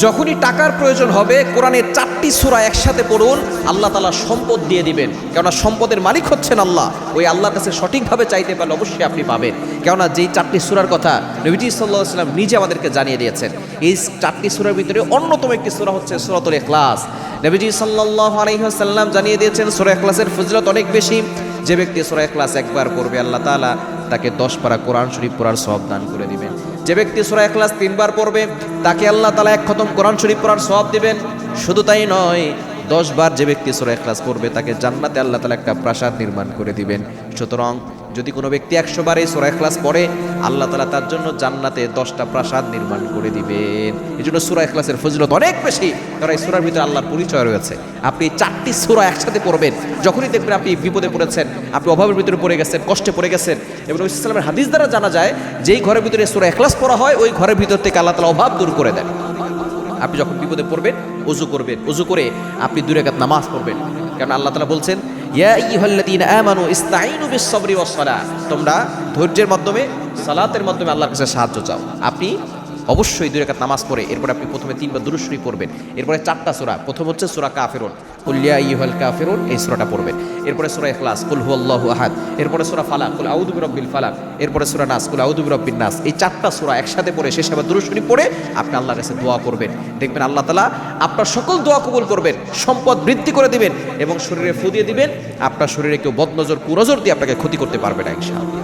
যখনই টাকার প্রয়োজন হবে কোরআনের 4টি সূরা একসাথে পড়ুন, আল্লাহ তাআলা সম্পদ দিয়ে দিবেন। কেননা সম্পদের মালিক হচ্ছেন আল্লাহ। ওই আল্লাহর কাছে সঠিকভাবে চাইতে পারলে অবশ্যই আপনি পাবেন। কেননা যেই 4টি সূরার কথা নবীজি সাল্লাল্লাহু আলাইহি ওয়াসাল্লাম নিজে আমাদেরকে জানিয়ে দিয়েছেন। এই 4টি সূরার ভিতরে অন্যতম একটি সূরা হচ্ছে সূরাতুল ইখলাস। নবীজি সাল্লাল্লাহু আলাইহি ওয়াসাল্লাম জানিয়ে দিয়েছেন সূরা ইখলাসের ফজিলত অনেক বেশি। যে ব্যক্তি সূরা ইখলাস একবার পড়বে আল্লাহ তাআলা তাকে 10 পারা কোরআন শরীফ পড়ার সওয়াব দান করে দিবেন। যে ব্যক্তি সূরা ইখলাস 3 বার পড়বে তাকে আল্লাহ তাআলা 1 খতম কোরআন শরীফ পড়ার সওয়াব দিবেন। শুধু তাই নয়, 10 বার যে ব্যক্তি সূরা ইখলাস পড়বে তাকে জান্নাতে আল্লাহ তাআলা একটা প্রাসাদ নির্মাণ করে দিবেন। সুতরাং যদি কোনো ব্যক্তি 100 বার এই সূরা ইখলাস পড়ে আল্লাহ তাআলা তার জন্য জান্নাতে 10টা প্রাসাদ নির্মাণ করে দিবেন। এজন্য সূরা ইখলাসের ফজিলত অনেক বেশি, কারণ এই সূরার ভিতরে আল্লাহর পরিচয় রয়েছে। আপনি 4টি সূরা একসাথে পড়বেন, যখনই দেখবেন আপনি বিপদে পড়েছেন, আপনি অভাবের ভিতরে পড়ে গেছেন, কষ্টে পড়ে গেছেন, এবং নবী সাল্লাল্লাহু আলাইহি ওয়াসাল্লামের হাদিস দ্বারা জানা যায় যেই ঘরের ভিতরে সূরা ইখলাস পড়া হয় ওই ঘরের ভিতর থেকে আল্লাহ তাআলা অভাব দূর করে দেন। আপনি যখন বিপদে পড়বেন ওযু করবেন, ওযু করে আপনি 2 রাকাত নামাজ পড়বেন। কারণ আল্লাহ তাআলা বলছেন ইয়া আইয়ুহাল্লাযীনা আমানু ইসতাঈনু বিস-সাবরি ওয়াস-সালাহ, তোমরা ধৈর্যের মাধ্যমে সালাতের মাধ্যমে আল্লাহর কাছে সাহায্য চাও। আপনি অবশ্যই 2 রাকাত নামাজ পড়ে এরপর আপনি প্রথমে 3 বার দুরূদ শরীফ পড়বেন। এরপরে 4টা সূরা, প্রথম হচ্ছে সূরা কাফিরুন, কুল ইয়া আইয়ুহাল কাফিরুন, এই সূরাটা পড়বেন। এরপরে সূরা ইখলাস, কুল হুয়াল্লাহু আহাদ। এরপরে সূরা ফালাক, কুল আউযু বিরাব্বিল ফালাক। এরপরে সূরা নাস, কুল আউযু বিরাব্বিন নাস। এই 4টা সূরা একসাথে পড়ে শেষে আবার দুরূদ শরীফ পড়ে আপনি আল্লাহর কাছে দোয়া করবেন। দেখবেন আল্লাহ তাআলা আপনার সকল দোয়া কবুল করবেন, সম্পদ বৃদ্ধি করে দিবেন এবং শরীরে ফু দিয়ে দিবেন। আপনার শরীরে কেউ বদনজর কুনজর দিয়ে আপনাকে ক্ষতি করতে পারবে না ইনশাআল্লাহ।